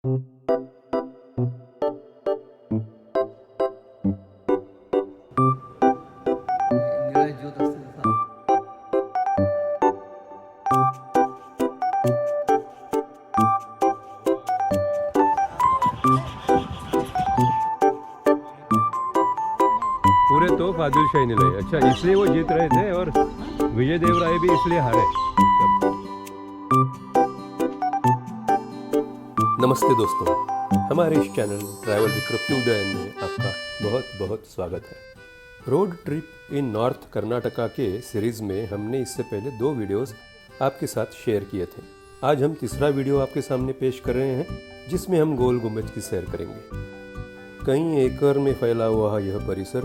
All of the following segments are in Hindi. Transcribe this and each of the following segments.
निळा ज्योत असते तसा. पूरे तोप आदिल शाही ने लाए। अच्छा, इसलिए वो जीत रहे थे और विजय देवराय भी इसलिए हारे। नमस्ते दोस्तों, हमारे इस चैनल ट्रैवल विद प्रत्युदयन में आपका बहुत बहुत स्वागत है। रोड ट्रिप इन नॉर्थ कर्नाटका के सीरीज़ में हमने इससे पहले 2 वीडियोस आपके साथ शेयर किए थे। आज हम तीसरा वीडियो आपके सामने पेश कर रहे हैं, जिसमें हम गोल गुंबज की सैर करेंगे। कई एकड़ में फैला हुआ यह परिसर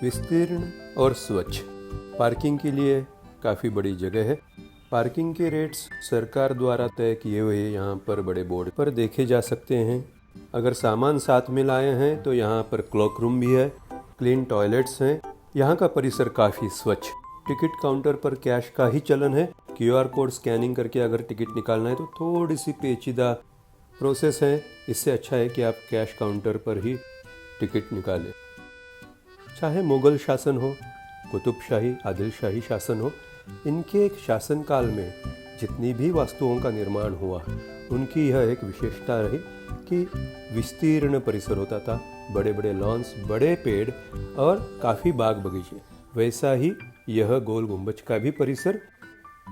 विस्तीर्ण और स्वच्छ, पार्किंग के लिए काफ़ी बड़ी जगह है। पार्किंग के रेट्स सरकार द्वारा तय किए हुए यहाँ पर बड़े बोर्ड पर देखे जा सकते हैं। अगर सामान साथ में लाए हैं तो यहाँ पर क्लॉक रूम भी है, क्लीन टॉयलेट्स हैं। यहाँ का परिसर काफ़ी स्वच्छ। टिकट काउंटर पर कैश का ही चलन है। QR कोड स्कैनिंग करके अगर टिकट निकालना है तो थोड़ी सी पेचीदा प्रोसेस है। इससे अच्छा है कि आप कैश काउंटर पर ही टिकट निकालें। चाहे मुगल शासन हो, कुतुब शाही, आदिल शाही शासन हो, इनके शासनकाल में जितनी भी वस्तुओं का निर्माण हुआ, उनकी यह एक विशेषता रही कि विस्तीर्ण परिसर होता था। बड़े बड़े लॉन्स, बड़े पेड़ और काफ़ी बाग बगीचे। वैसा ही यह गोल गुंबज का भी परिसर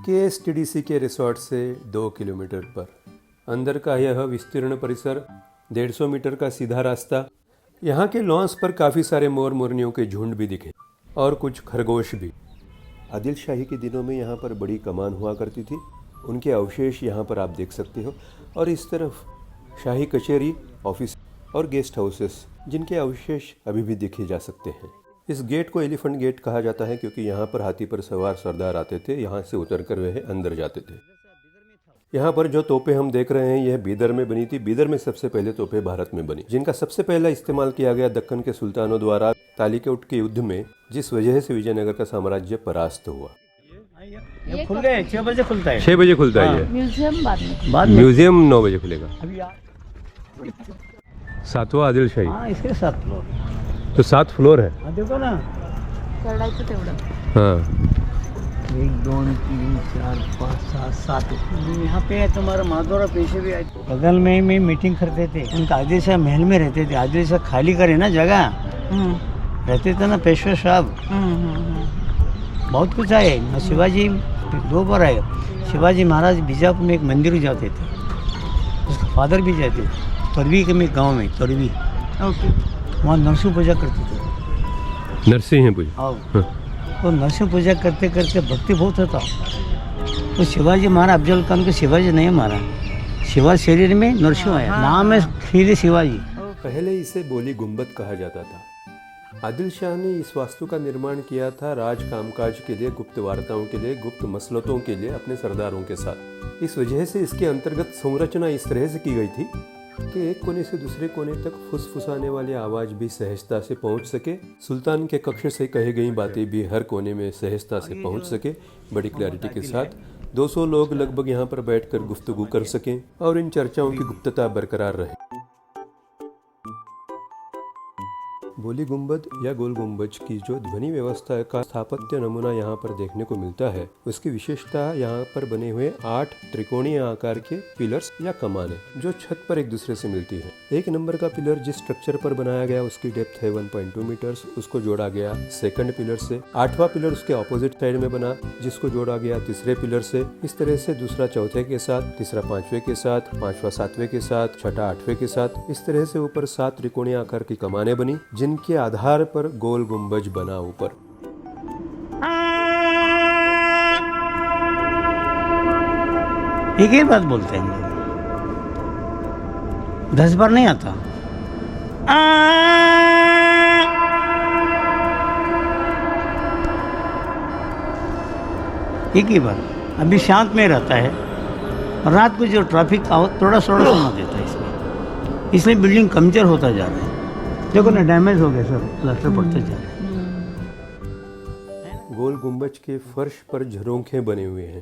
KSTDC के रिसोर्ट से 2 किलोमीटर पर। अंदर का यह विस्तीर्ण परिसर, 150 मीटर का सीधा रास्ता। यहाँ के लॉन्स पर काफ़ी सारे मोर मोरनियों के झुंड भी दिखे और कुछ खरगोश भी। आदिल शाही के दिनों में यहाँ पर बड़ी कमान हुआ करती थी, उनके अवशेष यहाँ पर आप देख सकते हो। और इस तरफ शाही कचहरी, ऑफिस और गेस्ट हाउसेस, जिनके अवशेष अभी भी देखे जा सकते हैं। इस गेट को एलिफेंट गेट कहा जाता है क्योंकि यहाँ पर हाथी पर सवार सरदार आते थे, यहाँ से उतर कर वह अंदर जाते थे। यहाँ पर जो तोपें हम देख रहे हैं, यह बीदर में बनी थी। बीदर में सबसे पहले तोपें भारत में बनी, जिनका सबसे पहला इस्तेमाल किया गया दक्कन के सुल्तानों द्वारा तालिकोट के युद्ध में, जिस वजह से विजयनगर का साम्राज्य परास्त हुआ। ये खुल गए, 6 बजे खुलता है। 6 बजे खुलता है ये। म्यूजियम बाद बाद में म्यूजियम 9 बजे खुलेगा। अभी 7वां आदिल शाही। हाँ, इसके 7 फ्लोर। तो 7 फ्लोर है। हाँ, देखो ना, चढायचं तेवढं. हाँ, 1 2 3 4 5 6 7 यहाँ पे है तुम्हारा माधोरा पेशे भी आए। बगल में ही मीटिंग करते थे। उनका आदिल शाह महल में रहते थे। आदिल शाह खाली करे ना जगह, रहते थे ना पेशवा साहब। बहुत कुछ आए। शिवाजी 2 बार आए। शिवाजी महाराज बीजापुर में एक मंदिर जाते थे, उसका फादर भी जाते थे। तरवी के में गाँव में तरवी, वहाँ नरसिंह पूजा करते थे। नरसिंह पूजा। हाँ, तो नरसिंह पूजा करते करते भक्ति बहुत होता। तो शिवाजी मारा, अफजल खान को शिवाजी नहीं मारा, शिवा शरीर में नरसिंह आया। नाम है फिर शिवाजी। पहले इसे बोली गुंबद कहा जाता था। आदिल शाह ने इस वास्तु का निर्माण किया था राज कामकाज के लिए, गुप्त वार्ताओं के लिए, गुप्त मसलतों के लिए अपने सरदारों के साथ। इस वजह से इसके अंतर्गत संरचना इस तरह से की गई थी कि एक कोने से दूसरे कोने तक फुसफुसाने वाली आवाज भी सहजता से पहुंच सके, सुल्तान के कक्ष से कही गई बातें भी हर कोने में सहजता से पहुंच सके, बड़ी क्लैरिटी के साथ। 200 लोग लगभग यहाँ पर बैठकर गुफ्तगू कर सकें और इन चर्चाओं की गुप्तता बरकरार रहे। बोली गुंबद या गोल गुंबज की जो ध्वनि व्यवस्था का स्थापत्य नमूना यहाँ पर देखने को मिलता है, उसकी विशेषता यहाँ पर बने हुए 8 त्रिकोणीय आकार के पिलर्स या कमाने, जो छत पर एक दूसरे से मिलती है। 1 नंबर का पिलर जिस स्ट्रक्चर पर बनाया गया उसकी डेप्थ है 1.2 मीटर्स, उसको जोड़ा गया सेकंड पिलर से। 8वां पिलर उसके ऑपोजिट साइड में बना, जिसको जोड़ा गया तीसरे पिलर से। इस तरह से दूसरा चौथे के साथ, तीसरा 5वें के साथ, 5वां 7वें के साथ, छठा 8वें के साथ। इस तरह से ऊपर 7 त्रिकोणीय आकार की कमाने बनी, जिनके आधार पर गोल गुंबज बना ऊपर। एक ही बात बोलते हैं, 10 बार नहीं आता। एक ही बार। अभी शांत में रहता है, रात को जो ट्रैफिक थोड़ा थोड़ा सुना देता है इसमें, इसलिए बिल्डिंग कमजोर होता जा रहा है। देखो ना, डैमेज हो गया सर, प्लास्टर पड़ते जा रहे हैं। गोल गुंबज के फर्श पर झरोखे बने हुए हैं,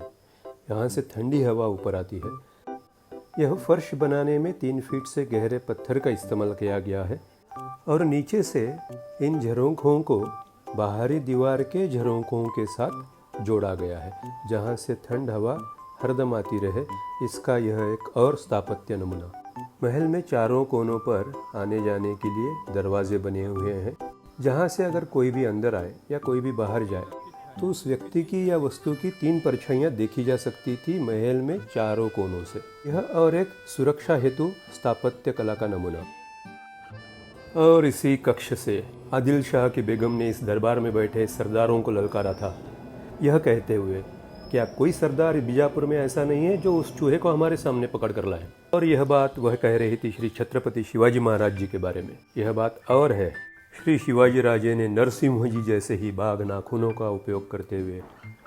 यहाँ से ठंडी हवा ऊपर आती है। यह फर्श बनाने में 3 फीट से गहरे पत्थर का इस्तेमाल किया गया है और नीचे से इन झरोखों को बाहरी दीवार के झरोखों के साथ जोड़ा गया है, जहां से ठंड हवा हरदम आती रहे। इसका यह एक और स्थापत्य नमूना। महल में चारों कोनों पर आने जाने के लिए दरवाजे बने हुए हैं, जहां से अगर कोई भी अंदर आए या कोई भी बाहर जाए तो उस व्यक्ति की या वस्तु की 3 परछाइयां देखी जा सकती थी महल में चारों कोनों से। यह और एक सुरक्षा हेतु स्थापत्य कला का नमूना। और इसी कक्ष से आदिल शाह की बेगम ने इस दरबार में बैठे सरदारों को ललकारा था, यह कहते हुए क्या कोई सरदार बीजापुर में ऐसा नहीं है जो उस चूहे को हमारे सामने पकड़ कर लाए। और यह बात वह कह रही थी श्री छत्रपति शिवाजी महाराज जी के बारे में। यह बात और है, श्री शिवाजी राजे ने नरसिंह जी जैसे ही बाघ नाखूनों का उपयोग करते हुए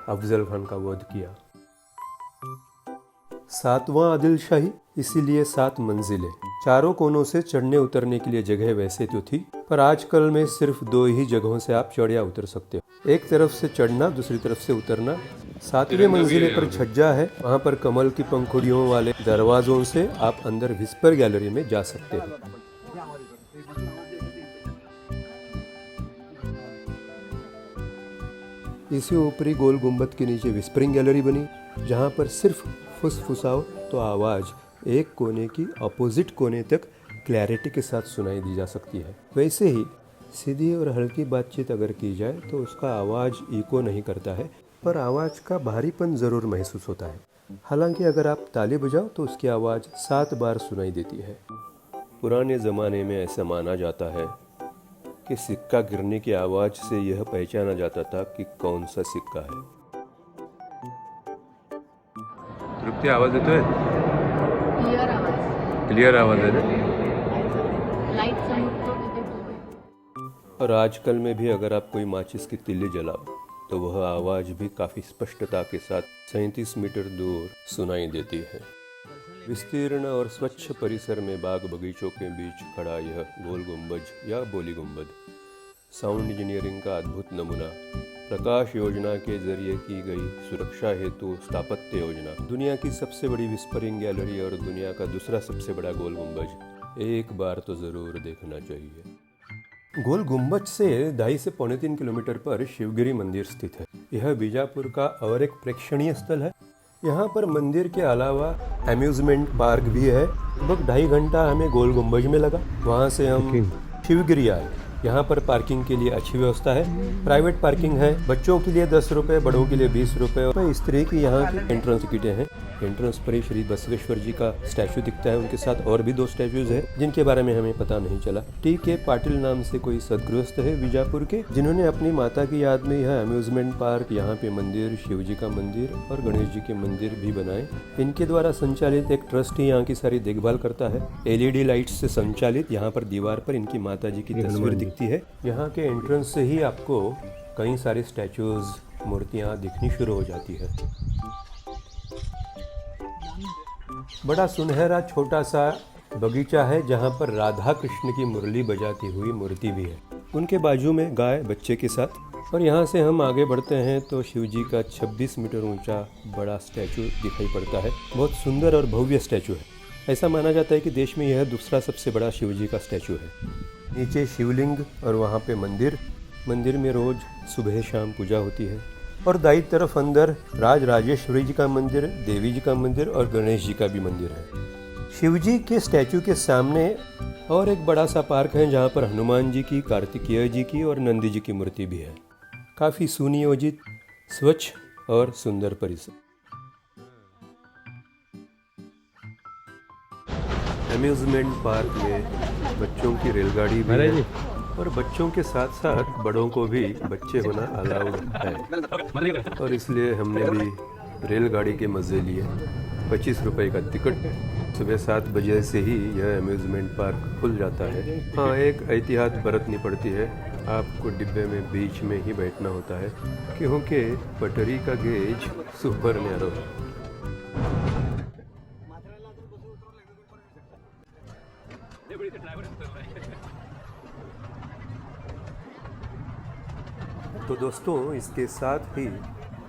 अफजल खान का वध किया। 7वां आदिल शाही, इसीलिए 7 मंजिलें। चारों कोनों से चढ़ने उतरने के लिए जगह वैसे तो थी, पर आजकल में सिर्फ 2 ही जगहों से आप चढ़ या उतर सकते हो। एक तरफ से चढ़ना, दूसरी तरफ से उतरना। 7वें मंजिले पर छज्जा है, वहां पर कमल की पंखुड़ियों वाले दरवाजों से आप अंदर विस्पर गैलरी में जा सकते हो। इसी ऊपरी गोल गुंबद के नीचे विस्परिंग गैलरी बनी, जहां पर सिर्फ फुसफुसाओ तो आवाज़ एक कोने की अपोजिट कोने तक क्लैरिटी के साथ सुनाई दी जा सकती है। वैसे ही सीधी और हल्की बातचीत अगर की जाए तो उसका आवाज़ इको नहीं करता है, पर आवाज़ का भारीपन ज़रूर महसूस होता है। हालांकि अगर आप ताली बजाओ तो उसकी आवाज़ 7 बार सुनाई देती है। पुराने ज़माने में ऐसा माना जाता है कि सिक्का गिरने की आवाज़ से यह पहचाना जाता था कि कौन सा सिक्का है। तृप्ति, आवाज़ देते है? क्लियर आवाज़ है ना? और आजकल में भी अगर आप कोई माचिस की तिल्ली जलाओ तो वह आवाज़ भी काफ़ी स्पष्टता के साथ 37 मीटर दूर सुनाई देती है। विस्तीर्ण और स्वच्छ परिसर में बाग बगीचों के बीच खड़ा यह गोल गुंबज या बोली गुंबद साउंड इंजीनियरिंग का अद्भुत नमूना। प्रकाश योजना के जरिए की गई सुरक्षा हेतु स्थापत्य योजना। दुनिया की सबसे बड़ी विस्परिंग गैलरी और दुनिया का दूसरा सबसे बड़ा गोल गुंबज, एक बार तो ज़रूर देखना चाहिए। गोल गुंबज से 2.5 से 3.25 किलोमीटर पर शिवगिरी मंदिर स्थित है। यह बीजापुर का और एक प्रेक्षणीय स्थल है। यहाँ पर मंदिर के अलावा अम्यूजमेंट पार्क भी है। लगभग 2.5 घंटा हमें गोल गुंबज में लगा। वहाँ से हम शिवगिरी आए। यहाँ पर पार्किंग के लिए अच्छी व्यवस्था है। प्राइवेट पार्किंग है। बच्चों के लिए 10 रुपये, बड़ों के लिए 20 रुपये। और इस तरह की यहाँ की एंट्रेंस टिकटें हैं। एंट्रेंस पर ही श्री बसवेश्वर जी का स्टैचू दिखता है। उनके साथ और भी 2 स्टैचूज हैं जिनके बारे में हमें पता नहीं चला। टी.के. पाटिल नाम से कोई सदगृहस्थ है बीजापुर के, जिन्होंने अपनी माता की याद में यह अम्यूजमेंट पार्क, यहाँ पे मंदिर, शिव जी का मंदिर और गणेश जी के मंदिर भी बनाए। इनके द्वारा संचालित एक ट्रस्ट ही यहाँ की सारी देखभाल करता है। LED लाइट्स से संचालित यहाँ पर दीवार पर इनकी माता जी की तस्वीर दिखती है। यहाँ के एंट्रेंस से ही आपको कई सारे स्टैचूज, मूर्तियाँ दिखनी शुरू हो जाती है। बड़ा सुनहरा छोटा सा बगीचा है जहाँ पर राधा कृष्ण की मुरली बजाती हुई मूर्ति भी है। उनके बाजू में गाय बच्चे के साथ। और यहाँ से हम आगे बढ़ते हैं तो शिव जी का 26 मीटर ऊंचा बड़ा स्टैचू दिखाई पड़ता है। बहुत सुंदर और भव्य स्टैचू है। ऐसा माना जाता है कि देश में यह दूसरा सबसे बड़ा शिव जी का स्टैचू है। नीचे शिवलिंग और वहाँ पे मंदिर में रोज सुबह शाम पूजा होती है। और दाईं तरफ अंदर राजेश्वरी जी का मंदिर, देवी जी का मंदिर और गणेश जी का भी मंदिर है। शिव जी के स्टैचू के सामने और एक बड़ा सा पार्क है जहाँ पर हनुमान जी की, कार्तिकेय जी की और नंदी जी की मूर्ति भी है। काफ़ी सुनियोजित, स्वच्छ और सुंदर परिसर। अम्यूजमेंट पार्क में बच्चों की रेलगाड़ी भी है और बच्चों के साथ साथ बड़ों को भी बच्चे होना अलाउड है। और इसलिए हमने भी रेलगाड़ी के मज़े लिए। 25 रुपये का टिकट है। सुबह 7 बजे से ही यह अम्यूजमेंट पार्क खुल जाता है। हाँ, एक एहतियात बरतनी पड़ती है। आपको डिब्बे में बीच में ही बैठना होता है क्योंकि पटरी का गेज सुपर नैरो है। तो दोस्तों, इसके साथ ही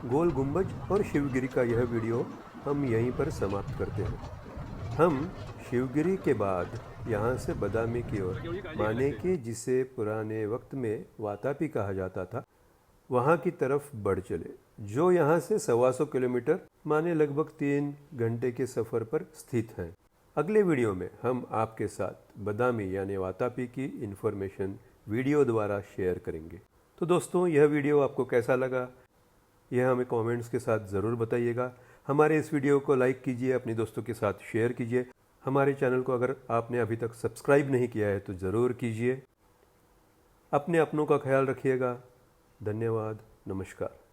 गोल गुंबज और शिवगिरी का यह वीडियो हम यहीं पर समाप्त करते हैं। हम शिवगिरी के बाद यहाँ से बदामी की ओर माने के, जिसे पुराने वक्त में वातापी कहा जाता था, वहाँ की तरफ बढ़ चले, जो यहाँ से 125 किलोमीटर माने लगभग 3 घंटे के सफ़र पर स्थित हैं। अगले वीडियो में हम आपके साथ बदामी यानी वातापी की इन्फॉर्मेशन वीडियो द्वारा शेयर करेंगे। तो दोस्तों, यह वीडियो आपको कैसा लगा यह हमें कमेंट्स के साथ ज़रूर बताइएगा। हमारे इस वीडियो को लाइक कीजिए, अपने दोस्तों के साथ शेयर कीजिए। हमारे चैनल को अगर आपने अभी तक सब्सक्राइब नहीं किया है तो ज़रूर कीजिए। अपने अपनों का ख्याल रखिएगा। धन्यवाद। नमस्कार।